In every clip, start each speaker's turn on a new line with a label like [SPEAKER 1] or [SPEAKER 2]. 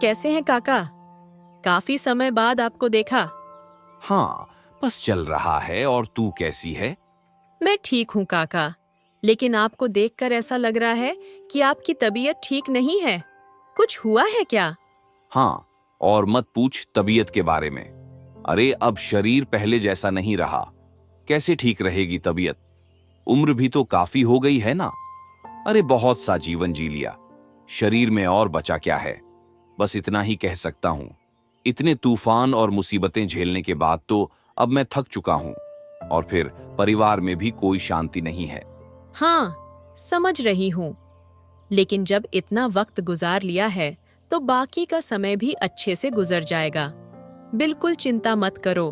[SPEAKER 1] कैसे हैं काका? काफी समय बाद आपको देखा।
[SPEAKER 2] हाँ, बस चल रहा है। और तू कैसी है?
[SPEAKER 1] मैं ठीक हूँ काका, लेकिन आपको देखकर ऐसा लग रहा है कि आपकी तबीयत ठीक नहीं है। कुछ हुआ है क्या?
[SPEAKER 2] हाँ, और मत पूछ तबीयत के बारे में। अरे अब शरीर पहले जैसा नहीं रहा। कैसे ठीक रहेगी तबीयत? उम्र भी तो काफी हो गई है ना। अरे बहुत सा जीवन जी लिया, शरीर में और बचा क्या है। बस इतना ही कह सकता हूं। इतने तूफान और मुसीबतें झेलने के बाद तो अब मैं थक चुका हूं। और फिर परिवार में भी कोई शांति नहीं है।
[SPEAKER 1] हाँ, समझ रही हूँ। लेकिन जब इतना वक्त गुजार लिया है, तो बाकी का समय भी अच्छे से गुजर जाएगा। बिल्कुल चिंता मत करो।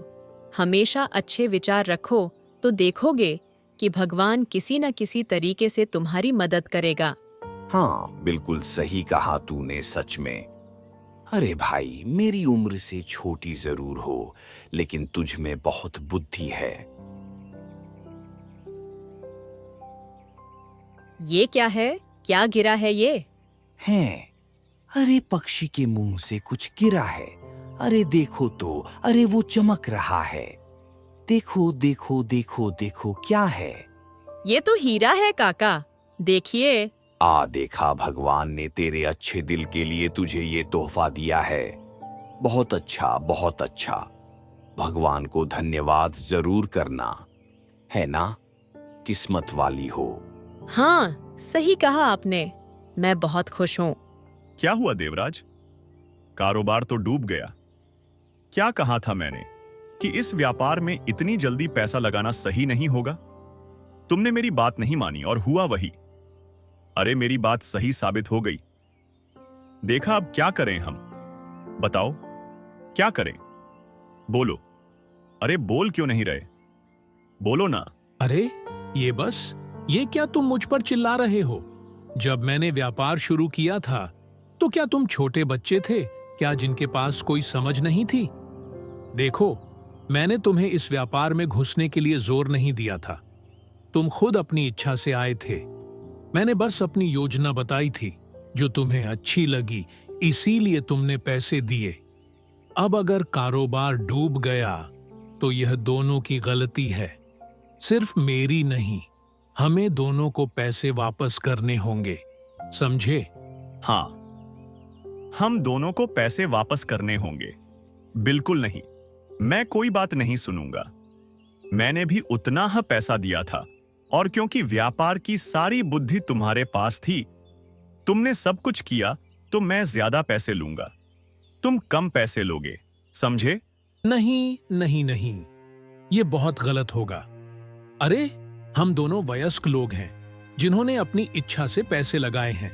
[SPEAKER 1] हमेशा अच्छे विचार रखो, तो देखोगे कि भगवान किसी न किसी तरीके से तुम्हारी मदद करेगा।
[SPEAKER 2] हाँ, बिल्कुल सही कहा तूने, सच में। अरे भाई, मेरी उम्र से छोटी जरूर हो, लेकिन तुझ में बहुत बुद्धि है।
[SPEAKER 1] ये क्या है? क्या गिरा है ये?
[SPEAKER 2] हैं? अरे पक्षी के मुंह से कुछ गिरा है। अरे देखो तो, अरे वो चमक रहा है। देखो देखो देखो देखो, क्या है?
[SPEAKER 1] ये तो हीरा है काका। देखिए।
[SPEAKER 2] देखा, भगवान ने तेरे अच्छे दिल के लिए तुझे ये तोहफा दिया है। बहुत अच्छा, बहुत अच्छा। भगवान को धन्यवाद जरूर करना, है ना? किस्मत वाली हो।
[SPEAKER 1] हाँ, सही कहा आपने। मैं बहुत खुश हूँ।
[SPEAKER 3] क्या हुआ देवराज? कारोबार तो डूब गया। क्या कहा था मैंने कि इस व्यापार में इतनी जल्दी पैसा लगाना सही नहीं होगा? तुमने मेरी बात नहीं मानी और हुआ वही। अरे मेरी बात सही साबित हो गई। देखा, अब क्या करें हम? बताओ, क्या करें? बोलो। अरे बोल क्यों नहीं रहे? बोलो ना।
[SPEAKER 4] अरे ये क्या तुम मुझ पर चिल्ला रहे हो? जब मैंने व्यापार शुरू किया था तो क्या तुम छोटे बच्चे थे क्या, जिनके पास कोई समझ नहीं थी? देखो, मैंने तुम्हें इस व्यापार में घुसने के लिए जोर नहीं दिया था। तुम खुद अपनी इच्छा से आए थे। मैंने बस अपनी योजना बताई थी जो तुम्हें अच्छी लगी, इसीलिए तुमने पैसे दिए। अब अगर कारोबार डूब गया तो यह दोनों की गलती है, सिर्फ मेरी नहीं। हमें दोनों को पैसे वापस करने होंगे, समझे?
[SPEAKER 3] हाँ, हम दोनों को पैसे वापस करने होंगे। बिल्कुल नहीं, मैं कोई बात नहीं सुनूंगा। मैंने भी उतना ही पैसा दिया था, और क्योंकि व्यापार की सारी बुद्धि तुम्हारे पास थी, तुमने सब कुछ किया, तो मैं ज्यादा पैसे लूंगा। तुम कम पैसे लोगे, समझे?
[SPEAKER 4] नहीं नहीं नहीं, ये बहुत गलत होगा। अरे, हम दोनों वयस्क लोग हैं जिन्होंने अपनी इच्छा से पैसे लगाए हैं।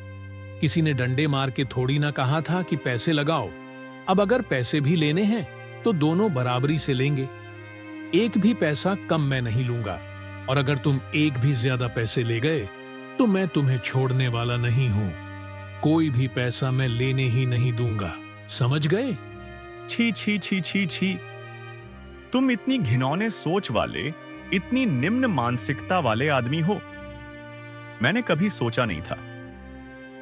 [SPEAKER 4] किसी ने डंडे मार के थोड़ी ना कहा था कि पैसे लगाओ। अब अगर पैसे भी लेने हैं तो दोनों बराबरी से लेंगे। एक भी पैसा कम मैं नहीं लूंगा, और अगर तुम एक भी ज्यादा पैसे ले गए तो मैं तुम्हें छोड़ने वाला नहीं हूं। कोई भी पैसा मैं लेने ही नहीं दूंगा, समझ गए?
[SPEAKER 3] छी छी छी छी छी। तुम इतनी घिनौने सोच वाले, इतनी निम्न मानसिकता वाले आदमी हो, मैंने कभी सोचा नहीं था।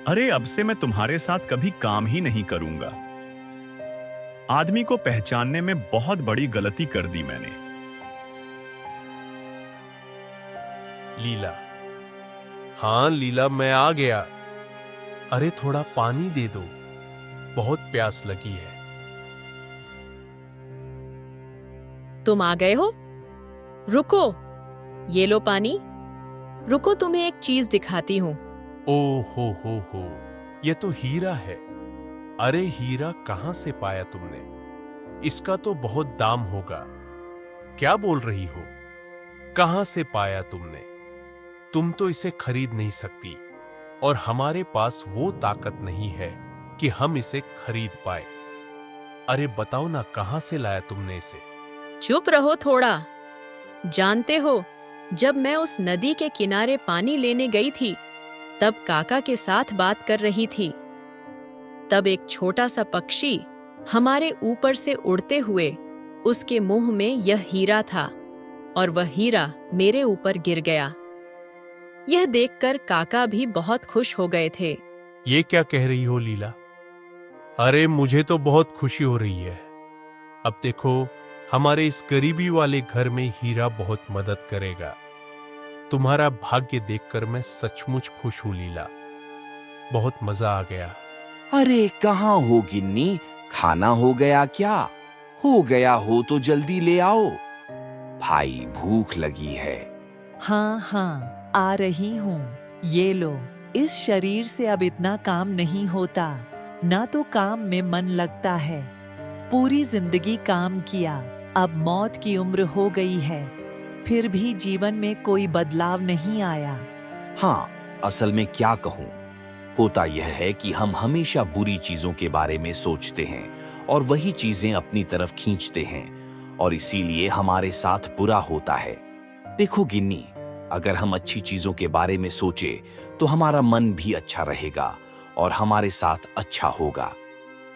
[SPEAKER 3] अरे अब से मैं तुम्हारे साथ कभी काम ही नहीं करूंगा। आदमी को पहचानने में बहुत बड़ी गलती कर दी मैंने।
[SPEAKER 5] लीला। हाँ लीला, मैं आ गया। अरे थोड़ा पानी दे दो, बहुत प्यास लगी है।
[SPEAKER 1] तुम आ गए हो? रुको, ये लो पानी। रुको, तुम्हें एक चीज दिखाती हूँ।
[SPEAKER 5] ओ हो, ये तो हीरा है। अरे हीरा कहां से पाया तुमने? इसका तो बहुत दाम होगा। क्या बोल रही हो? कहां से पाया तुमने? तुम तो इसे खरीद नहीं सकती, और हमारे पास वो ताकत नहीं है कि हम इसे खरीद पाए। अरे बताओ ना, कहां से लाया तुमने इसे?
[SPEAKER 1] चुप रहो थोड़ा। जानते हो, जब मैं उस नदी के किनारे पानी लेने गई थी, तब काका के साथ बात कर रही थी। तब एक छोटा सा पक्षी हमारे ऊपर से उड़ते हुए उसके मुंह में यह हीरा था, और वह हीरा मेरे ऊपर गिर गया। यह देखकर काका भी बहुत खुश हो गए थे।
[SPEAKER 5] ये क्या कह रही हो लीला? अरे मुझे तो बहुत खुशी हो रही है। अब देखो, हमारे इस गरीबी वाले घर में हीरा बहुत मदद करेगा। तुम्हारा भाग्य देखकर मैं सचमुच खुश हूं लीला। बहुत मजा आ गया।
[SPEAKER 2] अरे कहाँ हो गिन्नी, खाना हो गया क्या? हो गया हो तो जल्दी ले आओ, भाई भूख लगी है।
[SPEAKER 6] हाँ हाँ, आ रही हूँ। ये लो, इस शरीर से अब इतना काम नहीं होता, ना तो काम में मन लगता है। पूरी जिंदगी काम किया, अब मौत की उम्र हो गई है, फिर भी जीवन में कोई बदलाव नहीं आया।
[SPEAKER 2] हाँ, असल में क्या कहूँ, होता यह है कि हम हमेशा बुरी चीजों के बारे में सोचते हैं और वही चीजें अपनी तरफ खींचते हैं और इसीलिए हमारे साथ बुरा होता है। देखो गिन्नी, अगर हम अच्छी चीजों के बारे में सोचे तो हमारा मन भी अच्छा रहेगा और हमारे साथ अच्छा होगा,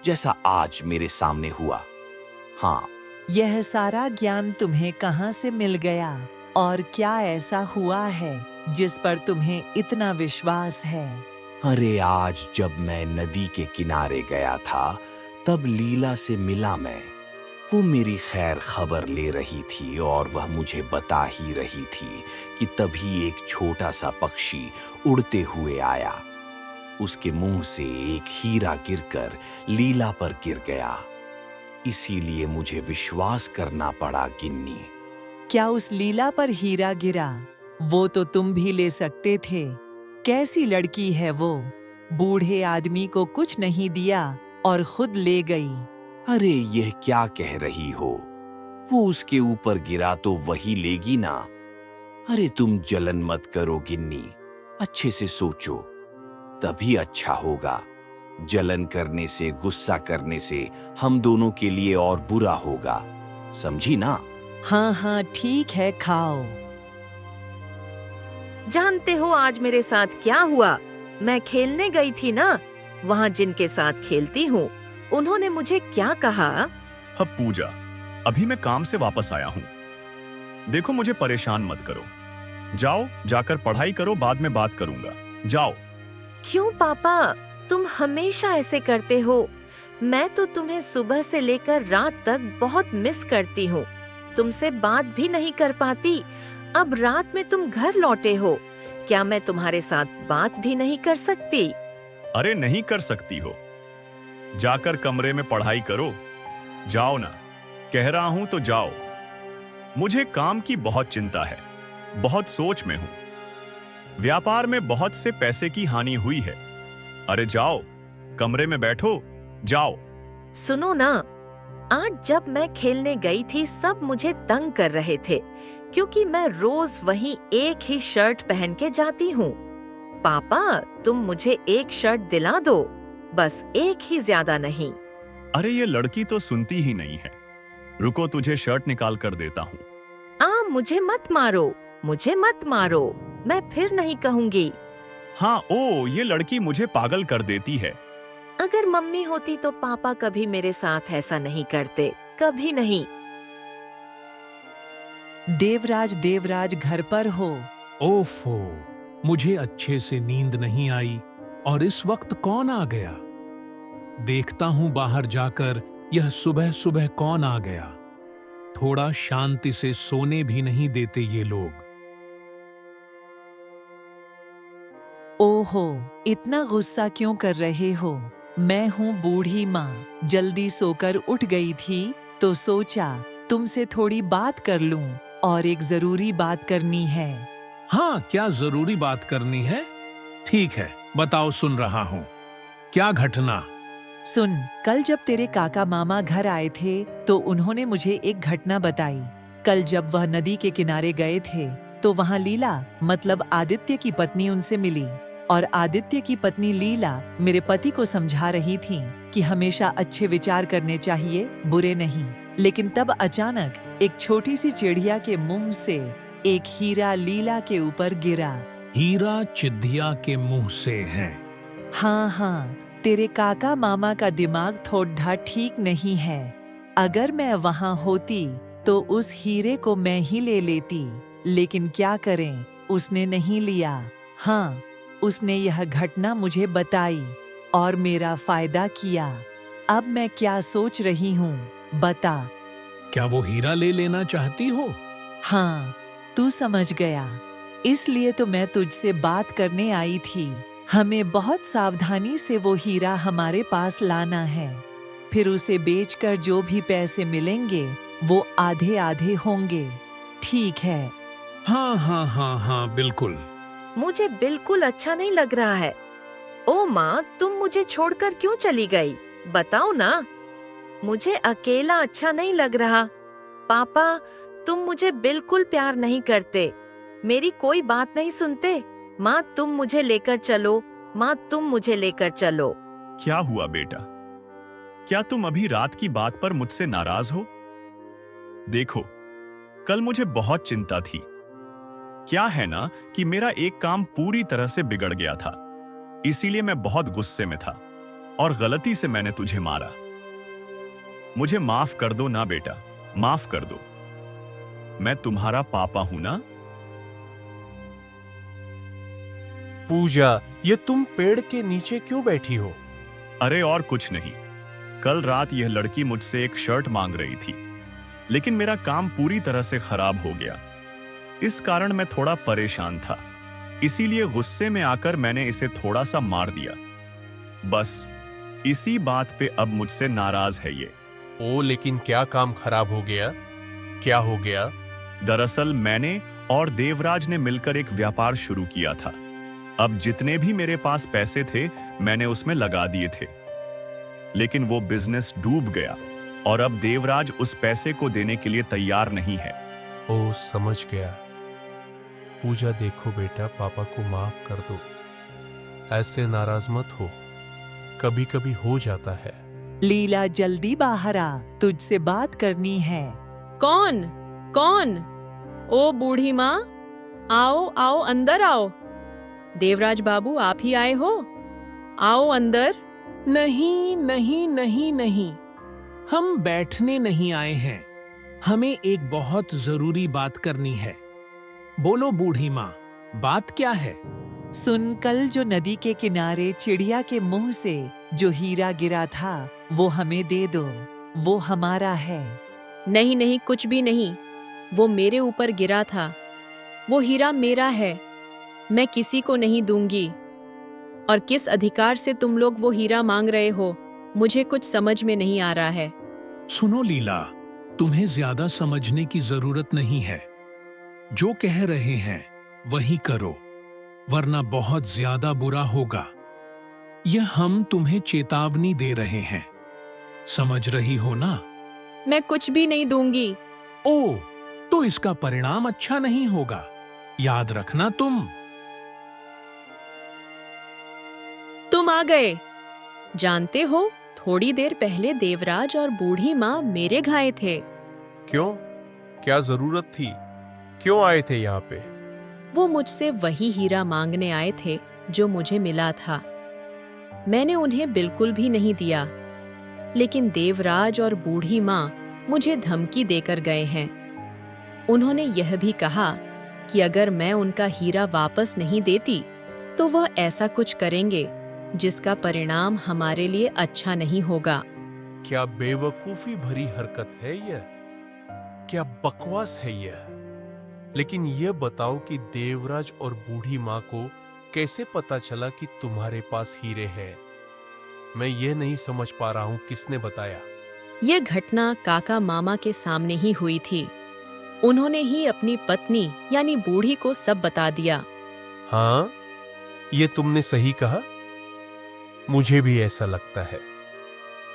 [SPEAKER 2] जैसा आज मेरे सामने हुआ। हाँ,
[SPEAKER 6] यह सारा ज्ञान तुम्हें कहाँ से मिल गया और क्या ऐसा हुआ है जिस पर तुम्हें इतना विश्वास है?
[SPEAKER 2] अरे आज जब मैं नदी के किनारे गया था तब लीला से मिला मैं। वो मेरी खैर खबर ले रही थी और वह मुझे बता ही रही थी कि तभी एक छोटा सा पक्षी उड़ते हुए आया। उसके मुंह से एक हीरा गिरकर लीला पर गिर गया। इसीलिए मुझे विश्वास करना पड़ा गिन्नी।
[SPEAKER 6] क्या उस लीला पर हीरा गिरा? वो तो तुम भी ले सकते थे। कैसी लड़की है वो, बूढ़े आदमी को कुछ नहीं दिया और खुद ले गई।
[SPEAKER 2] अरे यह क्या कह रही हो, वो उसके ऊपर गिरा तो वही लेगी ना। अरे तुम जलन मत करो गिन्नी, अच्छे से सोचो, तभी अच्छा होगा। जलन करने से, गुस्सा करने से हम दोनों के लिए और बुरा होगा, समझी ना?
[SPEAKER 6] हाँ हाँ ठीक है, खाओ।
[SPEAKER 1] जानते हो आज मेरे साथ क्या हुआ? मैं खेलने गई थी ना, वहाँ जिनके साथ खेलती हूँ उन्होंने मुझे क्या कहा?
[SPEAKER 3] अब पूजा, अभी मैं काम से वापस आया हूँ। देखो मुझे परेशान मत करो। जाओ, जाकर पढ़ाई करो, बाद में बात करूंगा। जाओ।
[SPEAKER 1] क्यों पापा, तुम हमेशा ऐसे करते हो। मैं तो तुम्हें सुबह से लेकर रात तक बहुत मिस करती हूँ। तुमसे बात भी नहीं कर पाती। अब रात में तुम घर लौटे हो, क्या मैं तुम्हारे साथ बात भी नहीं कर सकती?
[SPEAKER 3] अरे नहीं कर सकती हो, जाकर कमरे में पढ़ाई करो। जाओ ना, कह रहा हूं तो जाओ। मुझे काम की बहुत चिंता है, बहुत सोच में हूं। व्यापार में बहुत से पैसे की हानि हुई है। अरे जाओ, कमरे में बैठो, जाओ।
[SPEAKER 1] सुनो ना, आज जब मैं खेलने गई थी सब मुझे तंग कर रहे थे क्योंकि मैं रोज वही एक ही शर्ट पहन के जाती हूँ। पापा, तुम मुझे एक शर्ट दिला दो, बस एक ही, ज्यादा नहीं।
[SPEAKER 3] अरे ये लड़की तो सुनती ही नहीं है। रुको, तुझे शर्ट निकाल कर देता हूँ।
[SPEAKER 1] मुझे मत मारो, मुझे मत मारो, मैं फिर नहीं कहूँगी।
[SPEAKER 3] हाँ, ओ ये लड़की मुझे पागल कर देती है।
[SPEAKER 1] अगर मम्मी होती तो पापा कभी मेरे साथ ऐसा नहीं करते, कभी नहीं।
[SPEAKER 6] देवराज, देवराज घर पर हो?
[SPEAKER 4] ओफो, मुझे अच्छे से नींद नहीं आई और इस वक्त कौन आ गया? देखता हूं बाहर जाकर यह सुबह सुबह कौन आ गया। थोड़ा शांति से सोने भी नहीं देते ये लोग।
[SPEAKER 6] ओहो, इतना गुस्सा क्यों कर रहे हो? मैं हूँ बूढ़ी माँ, जल्दी सोकर उठ गई थी तो सोचा तुमसे थोड़ी बात कर लूं और एक जरूरी बात करनी है।
[SPEAKER 4] हाँ, क्या जरूरी बात करनी है? ठीक है, बताओ, सुन रहा हूँ। क्या घटना?
[SPEAKER 6] सुन, कल जब तेरे काका मामा घर आए थे तो उन्होंने मुझे एक घटना बताई। कल जब वह नदी के किनारे गए थे तो वहाँ लीला मतलब आदित्य की पत्नी उनसे मिली और आदित्य की पत्नी लीला मेरे पति को समझा रही थी कि हमेशा अच्छे विचार करने चाहिए, बुरे नहीं। लेकिन तब अचानक एक छोटी सी चिड़िया के मुंह से एक हीरा लीला के ऊपर गिरा।
[SPEAKER 4] हीरा चिड़िया के मुंह से है?
[SPEAKER 6] हाँ हाँ, तेरे काका मामा का दिमाग थोड़ा ठीक नहीं है। अगर मैं वहाँ होती तो उस हीरे को मैं ही ले लेती, लेकिन क्या करें, उसने नहीं लिया। हाँ, उसने यह घटना मुझे बताई और मेरा फायदा किया। अब मैं क्या सोच रही हूँ, बता।
[SPEAKER 4] क्या वो हीरा ले लेना चाहती हो?
[SPEAKER 6] हाँ, तू समझ गया। इसलिए तो मैं तुझसे बात करने आई थी। हमें बहुत सावधानी से वो हीरा हमारे पास लाना है। फिर उसे बेचकर जो भी पैसे मिलेंगे वो आधे आधे होंगे। ठीक है?
[SPEAKER 4] हाँ हाँ हाँ हाँ, बिल्कुल।
[SPEAKER 7] मुझे बिल्कुल अच्छा नहीं लग रहा है। ओ माँ, तुम मुझे छोड़कर क्यों चली गई? बताओ ना। मुझे अकेला अच्छा नहीं लग रहा। पापा, तुम मुझे बिल्कुल प्यार नहीं करते। मेरी कोई बात नहीं सुनते। माँ, तुम मुझे लेकर चलो। माँ, तुम मुझे लेकर चलो।
[SPEAKER 3] क्या हुआ बेटा? क्या तुम अभी रात की बात पर मुझसे नाराज हो? देखो, कल मुझे बहुत चिंता थी। क्या है ना कि मेरा एक काम पूरी तरह से बिगड़ गया था, इसीलिए मैं बहुत गुस्से में था और गलती से मैंने तुझे मारा। मुझे माफ कर दो ना बेटा, माफ कर दो। मैं तुम्हारा पापा हूं ना।
[SPEAKER 5] पूजा, ये तुम पेड़ के नीचे क्यों बैठी हो?
[SPEAKER 3] अरे और कुछ नहीं, कल रात यह लड़की मुझसे एक शर्ट मांग रही थी, लेकिन मेरा काम पूरी तरह से खराब हो गया। इस कारण मैं थोड़ा परेशान था, इसीलिए गुस्से में आकर मैंने इसे थोड़ा सा मार दिया। बस इसी बात पे अब मुझसे नाराज है ये।
[SPEAKER 5] ओ, लेकिन क्या काम खराब हो गया? क्या हो गया?
[SPEAKER 3] दरअसल मैंने और देवराज ने मिलकर एक व्यापार शुरू किया था। अब जितने भी मेरे पास पैसे थे मैंने उसमें लगा दिए थे, लेकिन वो बिजनेस डूब गया और अब देवराज उस पैसे को देने के लिए तैयार नहीं है।
[SPEAKER 5] ओ, समझ गया। पूजा, देखो बेटा, पापा को माफ कर दो। ऐसे नाराज मत हो, कभी कभी हो जाता है।
[SPEAKER 6] लीला, जल्दी बाहर आ, तुझसे बात करनी है।
[SPEAKER 1] कौन? कौन? ओ बूढ़ी माँ, आओ आओ, अंदर आओ। देवराज बाबू, आप ही आए हो? आओ अंदर।
[SPEAKER 4] नहीं नहीं नहीं नहीं, हम बैठने नहीं आए हैं। हमें एक बहुत जरूरी बात करनी है। बोलो बूढ़ी माँ, बात क्या है?
[SPEAKER 6] सुन, कल जो नदी के किनारे चिड़िया के मुंह से जो हीरा गिरा था वो हमें दे दो, वो हमारा है।
[SPEAKER 1] नहीं नहीं, कुछ भी नहीं। वो मेरे ऊपर गिरा था। वो हीरा मेरा है, मैं किसी को नहीं दूंगी। और किस अधिकार से तुम लोग वो हीरा मांग रहे हो, मुझे कुछ समझ में नहीं आ रहा है।
[SPEAKER 4] सुनो लीला, तुम्हें ज्यादा समझने की जरूरत नहीं है। जो कह रहे हैं वही करो, वरना बहुत ज्यादा बुरा होगा। यह हम तुम्हें चेतावनी दे रहे हैं, समझ रही हो ना?
[SPEAKER 1] मैं कुछ भी नहीं दूंगी।
[SPEAKER 4] ओ, तो इसका परिणाम अच्छा नहीं होगा, याद रखना।
[SPEAKER 1] तुम आ गए। जानते हो, थोड़ी देर पहले देवराज और बूढ़ी माँ मेरे घाये थे।
[SPEAKER 5] क्यों? क्या जरूरत थी? क्यों आए थे यहाँ पे?
[SPEAKER 1] वो मुझसे वही हीरा मांगने आए थे जो मुझे मिला था। मैंने उन्हें बिल्कुल भी नहीं दिया, लेकिन देवराज और बूढ़ी माँ मुझे धमकी देकर गए हैं। उन्होंने यह भी कहा कि अगर मैं उनका हीरा वापस नहीं देती तो वह ऐसा कुछ करेंगे जिसका परिणाम हमारे लिए अच्छा नहीं होगा।
[SPEAKER 5] क्या बेवकूफी भरी हरकत है यह? क्या बकवास है यह? लेकिन यह बताओ कि देवराज और बूढ़ी माँ को कैसे पता चला कि तुम्हारे पास हीरे हैं? मैं ये नहीं समझ पा रहा हूँ, किसने बताया?
[SPEAKER 1] यह घटना काका मामा के सामने ही हुई थी। उन्होंने ही अपनी पत्नी यानी बूढ़ी को सब बता दिया।
[SPEAKER 5] हाँ, ये तुमने सही कहा। मुझे भी ऐसा लगता है।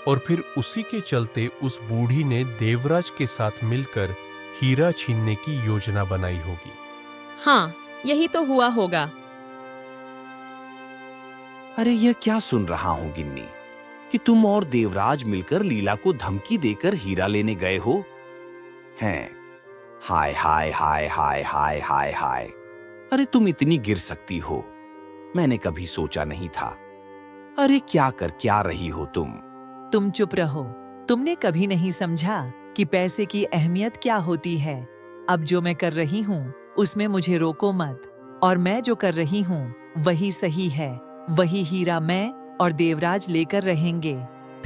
[SPEAKER 5] और फिर उसी के चलते उस बूढ़ी ने देवराज के साथ मिलकर हीरा छीनने की योजना बनाई होगी।
[SPEAKER 1] हाँ, यही तो हुआ होगा।
[SPEAKER 2] अरे यह क्या सुन रहा हूं गिन्नी, कि तुम और देवराज मिलकर लीला को धमकी देकर हीरा लेने गए हो? हैं? हाय हाय हाय हाय हाय हाय हाय। अरे तुम इतनी गिर सकती हो, मैंने कभी सोचा नहीं था। अरे क्या रही हो तुम?
[SPEAKER 6] तुम चुप रहो। तुमने कभी नहीं समझा कि पैसे की अहमियत क्या होती है। अब जो मैं कर रही हूँ उसमें मुझे रोको मत। और मैं जो कर रही हूँ वही सही है। वही हीरा मैं और देवराज लेकर रहेंगे।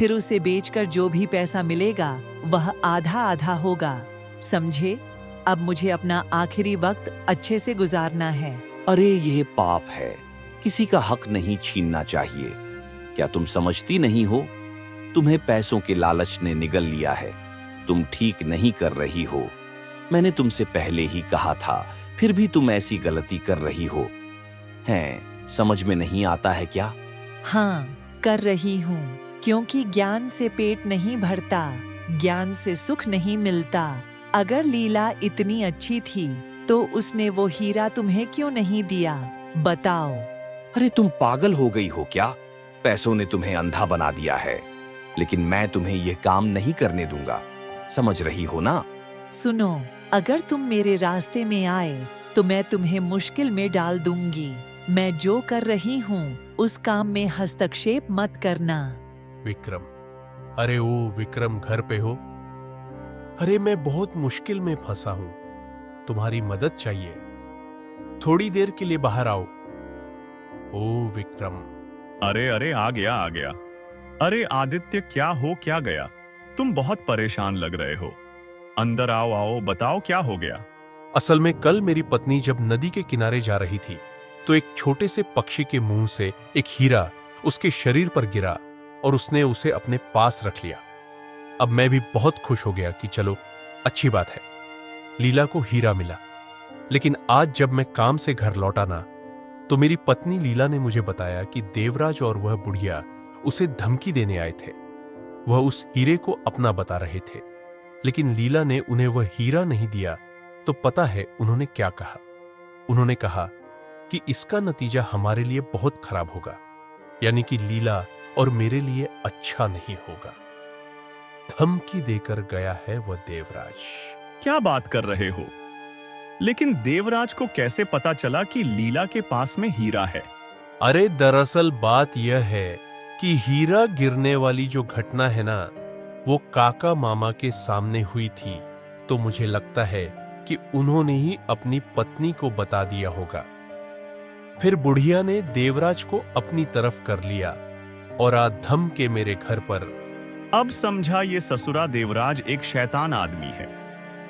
[SPEAKER 6] फिर उसे बेचकर जो भी पैसा मिलेगा वह आधा आधा होगा, समझे? अब मुझे अपना आखिरी वक्त अच्छे से गुजारना है।
[SPEAKER 2] अरे ये पाप है, किसी का हक नहीं छीनना चाहिए। क्या तुम समझती नहीं हो? तुम्हें पैसों के लालच ने निगल लिया है। तुम ठीक नहीं कर रही हो। मैंने तुमसे पहले ही कहा था, फिर भी तुम ऐसी गलती कर रही हो। हैं, समझ में नहीं आता है क्या?
[SPEAKER 6] हाँ, कर रही हूँ, क्योंकि ज्ञान से पेट नहीं भरता, ज्ञान से सुख नहीं मिलता। अगर लीला इतनी अच्छी थी तो उसने वो हीरा तुम्हें क्यों नहीं दिया? बताओ।
[SPEAKER 2] अरे तुम पागल हो गई हो क्या? पैसों ने तुम्हें अंधा बना दिया है, लेकिन मैं तुम्हें यह काम नहीं करने दूंगा। समझ रही हो ना?
[SPEAKER 6] सुनो, अगर तुम मेरे रास्ते में आए तो मैं तुम्हें मुश्किल में डाल दूंगी। मैं जो कर रही हूँ उस काम में हस्तक्षेप मत करना।
[SPEAKER 5] विक्रम, अरे ओ विक्रम, घर पे हो? अरे मैं बहुत मुश्किल में फंसा हूं, तुम्हारी मदद चाहिए। थोड़ी देर के लिए बाहर आओ। ओ विक्रम।
[SPEAKER 3] अरे अरे, आ गया आ गया। अरे आदित्य, क्या हो क्या गया? तुम बहुत परेशान लग रहे हो। अंदर आओ आओ, बताओ क्या हो गया?
[SPEAKER 5] असल में कल मेरी पत्नी जब नदी के किनारे जा रही थी तो एक छोटे से पक्षी के मुंह से एक हीरा उसके शरीर पर गिरा और उसने उसे अपने पास रख लिया। अब मैं भी बहुत खुश हो गया कि चलो अच्छी बात है, लीला को हीरा मिला। लेकिन आज जब मैं काम से घर लौटा ना, तो मेरी पत्नी लीला ने मुझे बताया कि देवराज और वह बुढ़िया उसे धमकी देने आए थे। वह उस हीरे को अपना बता रहे थे, लेकिन लीला ने उन्हें वह हीरा नहीं दिया। तो पता है उन्होंने क्या कहा? उन्होंने कहा कि इसका नतीजा हमारे लिए बहुत खराब होगा, यानी कि लीला और मेरे लिए अच्छा नहीं होगा। धमकी देकर गया है वह देवराज।
[SPEAKER 3] क्या बात कर रहे हो? लेकिन देवराज को कैसे पता चला कि लीला के पास में हीरा है?
[SPEAKER 5] अरे दरअसल बात यह है कि हीरा गिरने वाली जो घटना है ना, वो काका मामा के सामने हुई थी। तो मुझे लगता है कि उन्होंने ही अपनी पत्नी को बता दिया होगा। फिर बुढ़िया ने देवराज को अपनी तरफ कर लिया और आज धम के मेरे घर पर।
[SPEAKER 3] अब समझा, ये ससुरा देवराज एक शैतान आदमी है।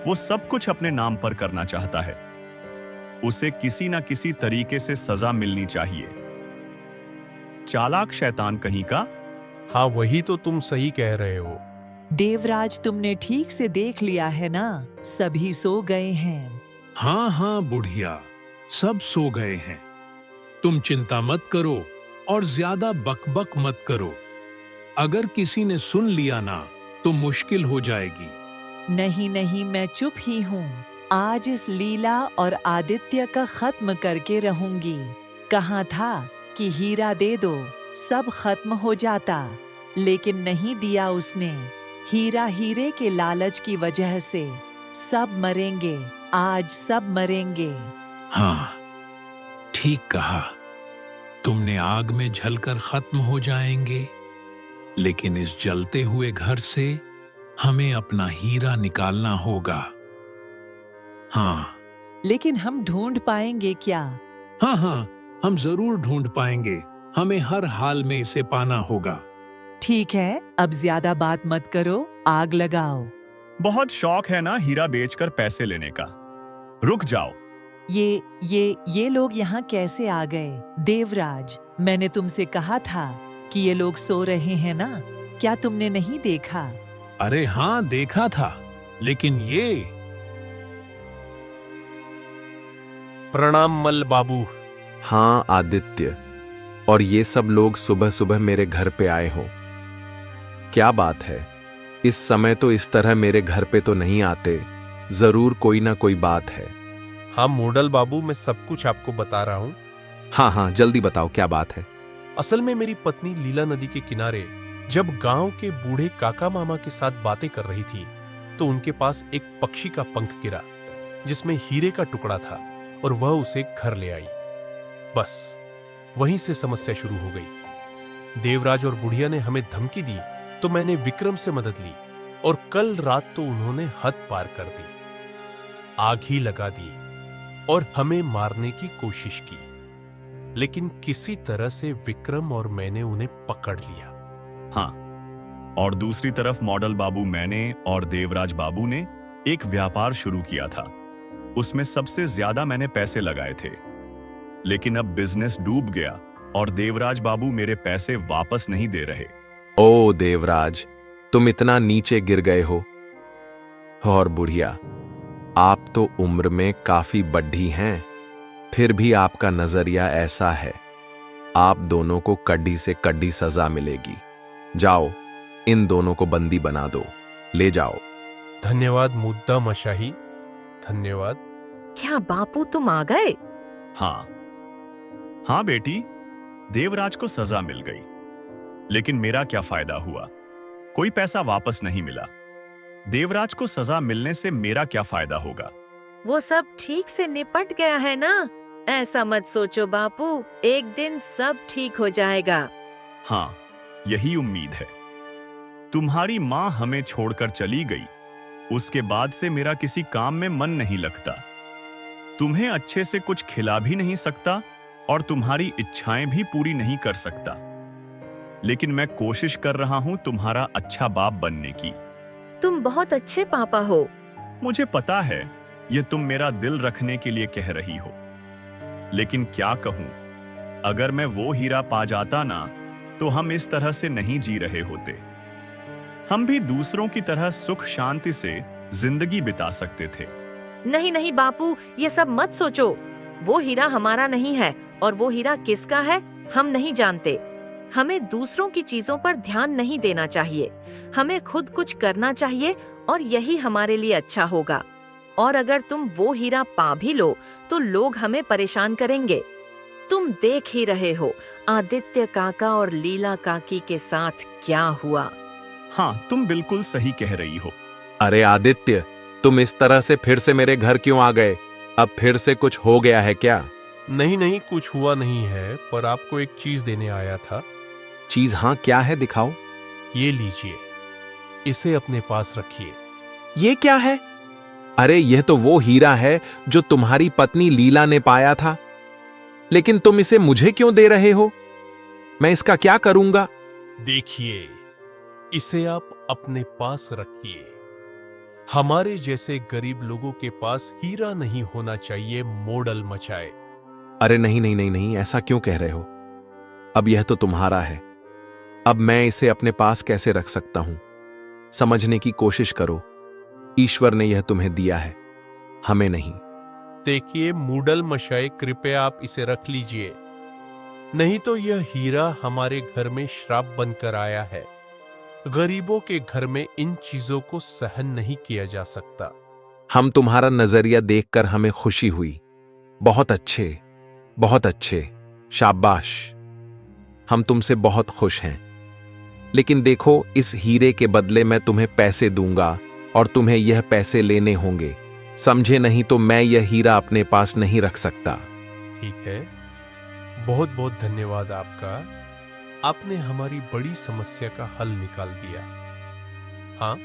[SPEAKER 3] वो सब कुछ अपने नाम पर करना चाहता है। उसे किसी ना किसी तरीके से सजा मिलनी चाहिए। चालाक शैतान कहीं का।
[SPEAKER 5] हाँ, वही तो तुम सही कह रहे हो।
[SPEAKER 6] देवराज, तुमने ठीक से देख लिया है ना, सभी सो गए हैं।
[SPEAKER 4] हाँ हाँ बुढ़िया, सब सो गए हैं। तुम चिंता मत करो और ज्यादा बकबक मत करो। अगर किसी ने सुन लिया ना तो मुश्किल हो जाएगी।
[SPEAKER 6] नहीं नहीं, मैं चुप ही हूँ। आज इस लीला और आदित्य का खत्म करके रहूंगी। कहा था कि हीरा दे दो, सब खत्म हो जाता, लेकिन नहीं दिया उसने। हीरा हीरे के लालच की वजह से सब मरेंगे, आज सब मरेंगे।
[SPEAKER 4] हाँ, ठीक कहा। तुमने आग में जलकर खत्म हो जाएंगे, लेकिन इस जलते हुए घर से हमें अपना हीरा निकालना होगा। हाँ।
[SPEAKER 6] लेकिन हम ढूंढ पाएंगे क्या?
[SPEAKER 4] हाँ हाँ, हम जरूर ढूंढ पाएंगे। हमें हर हाल में इसे पाना होगा।
[SPEAKER 6] ठीक है, अब ज्यादा बात मत करो, आग लगाओ।
[SPEAKER 3] बहुत शौक है ना हीरा बेचकर पैसे लेने का। रुक जाओ।
[SPEAKER 6] ये लोग यहाँ कैसे आ गए? देवराज, मैंने तुमसे कहा था कि ये लोग सो रहे हैं ना, क्या तुमने नहीं देखा?
[SPEAKER 4] अरे हाँ, देखा था, लेकिन ये।
[SPEAKER 5] प्रणाम मल बाबू।
[SPEAKER 8] हाँ आदित्य, और ये सब लोग सुबह सुबह मेरे घर पे आए हो। क्या बात है? इस समय तो इस तरह मेरे घर पे तो नहीं आते। जरूर कोई ना कोई बात है।
[SPEAKER 5] हाँ मोडल बाबू, मैं सब कुछ आपको बता रहा हूँ।
[SPEAKER 8] हाँ हाँ, जल्दी बताओ क्या बात है।
[SPEAKER 5] असल में मेरी पत्नी लीला नदी के किनारे जब गांव के बूढ़े काका मामा के साथ बातें कर रही थी, तो उनके पास एक पक्षी का पंख गिरा जिसमें हीरे का टुकड़ा था और वह उसे घर ले आई। बस वहीं से समस्या शुरू हो गई। देवराज और बुढ़िया ने हमें धमकी दी, तो मैंने विक्रम से मदद ली और कल रात तो उन्होंने हद पार कर दी, आग ही लगा दी और हमें मारने की कोशिश की। लेकिन किसी तरह से विक्रम और मैंने उन्हें पकड़ लिया।
[SPEAKER 3] हाँ, और दूसरी तरफ मॉडल बाबू मैंने और देवराज बाबू ने एक व्यापार शुरू किया था। उसमें सबसे ज्यादा मैंने पैसे लगाए थे, लेकिन अब बिजनेस डूब गया और देवराज बाबू मेरे पैसे वापस नहीं दे रहे।
[SPEAKER 8] ओ देवराज, तुम इतना नीचे गिर गए हो। और बुढ़िया, आप तो उम्र में काफी बड्ढी हैं, फिर भी आपका नजरिया ऐसा है। आप दोनों को कड्डी से कड्डी सजा मिलेगी। जाओ, इन दोनों को बंदी बना दो, ले जाओ।
[SPEAKER 5] धन्यवाद मुद्दा मशाही, धन्यवाद।
[SPEAKER 7] क्या बापू तुम आ गए?
[SPEAKER 3] हाँ हाँ बेटी, देवराज को सजा मिल गई, लेकिन मेरा क्या फायदा हुआ? कोई पैसा वापस नहीं मिला। देवराज को सजा मिलने से मेरा क्या फायदा होगा?
[SPEAKER 7] वो सब ठीक से निपट गया है ना? ऐसा मत सोचो बापू, एक दिन सब ठीक हो जाएगा।
[SPEAKER 3] हाँ, यही उम्मीद है। तुम्हारी माँ हमें छोड़कर चली गई, उसके बाद से मेरा किसी काम में मन नहीं लगता। तुम्हें अच्छे से कुछ खिला भी नहीं सकता और तुम्हारी इच्छाएं भी पूरी नहीं कर सकता। लेकिन मैं कोशिश कर रहा हूं तुम्हारा अच्छा बाप बनने की।
[SPEAKER 7] तुम बहुत अच्छे पापा हो।
[SPEAKER 3] मुझे पता है ये तुम मेरा दिल रखने के लिए कह रही हो, लेकिन क्या कहूं, अगर मैं वो हीरा पा जाता ना, तो हम इस तरह से नहीं जी रहे होते। हम भी दूसरों की तरह सुख शांति से जिंदगी बिता सकते थे।
[SPEAKER 7] नहीं नहीं बापू, ये सब मत सोचो। वो हीरा हमारा नहीं है और वो हीरा किसका है हम नहीं जानते। हमें दूसरों की चीजों पर ध्यान नहीं देना चाहिए। हमें खुद कुछ करना चाहिए और यही हमारे लिए अच्छा होगा। और अगर तुम वो हीरा पा भी लो तो लोग हमें परेशान करेंगे। तुम देख ही रहे हो आदित्य काका और लीला काकी के साथ क्या हुआ।
[SPEAKER 3] हाँ, तुम बिल्कुल सही कह रही हो।
[SPEAKER 8] अरे आदित्य, तुम इस तरह से फिर से मेरे घर क्यों आ गए? अब फिर से कुछ हो गया है क्या?
[SPEAKER 5] नहीं नहीं, कुछ हुआ नहीं है, पर आपको एक चीज देने आया था।
[SPEAKER 8] चीज? हाँ, क्या है, दिखाओ।
[SPEAKER 5] ये लीजिए, इसे अपने पास रखिए।
[SPEAKER 8] ये क्या है? अरे यह तो वो हीरा है जो तुम्हारी पत्नी लीला ने पाया था। लेकिन तुम इसे मुझे क्यों दे रहे हो? मैं इसका क्या करूंगा?
[SPEAKER 5] देखिए, इसे आप अपने पास रखिए। हमारे जैसे गरीब लोगों के पास हीरा नहीं होना चाहिए मॉडल मचाए।
[SPEAKER 8] अरे नहीं नहीं नहीं नहीं, ऐसा क्यों कह रहे हो? अब यह तो तुम्हारा है। अब मैं इसे अपने पास कैसे रख सकता हूं? समझने की कोशिश करो। ईश्वर ने यह तुम्हें दिया है, हमें नहीं।
[SPEAKER 5] देखिए मूडल मशाए, कृपया आप इसे रख लीजिए, नहीं तो यह हीरा हमारे घर में श्राप बनकर आया है। गरीबों के घर में इन चीजों को सहन नहीं किया जा सकता।
[SPEAKER 8] हम तुम्हारा नजरिया देखकर हमें खुशी हुई। बहुत अच्छे, बहुत अच्छे, शाबाश। हम तुमसे बहुत खुश हैं। लेकिन देखो, इस हीरे के बदले मैं तुम्हें पैसे दूंगा और तुम्हें यह पैसे लेने होंगे। समझे? नहीं तो मैं यह हीरा अपने पास नहीं रख सकता।
[SPEAKER 5] ठीक है, बहुत बहुत धन्यवाद आपका। आपने हमारी बड़ी समस्या का हल निकाल दिया। हाँ,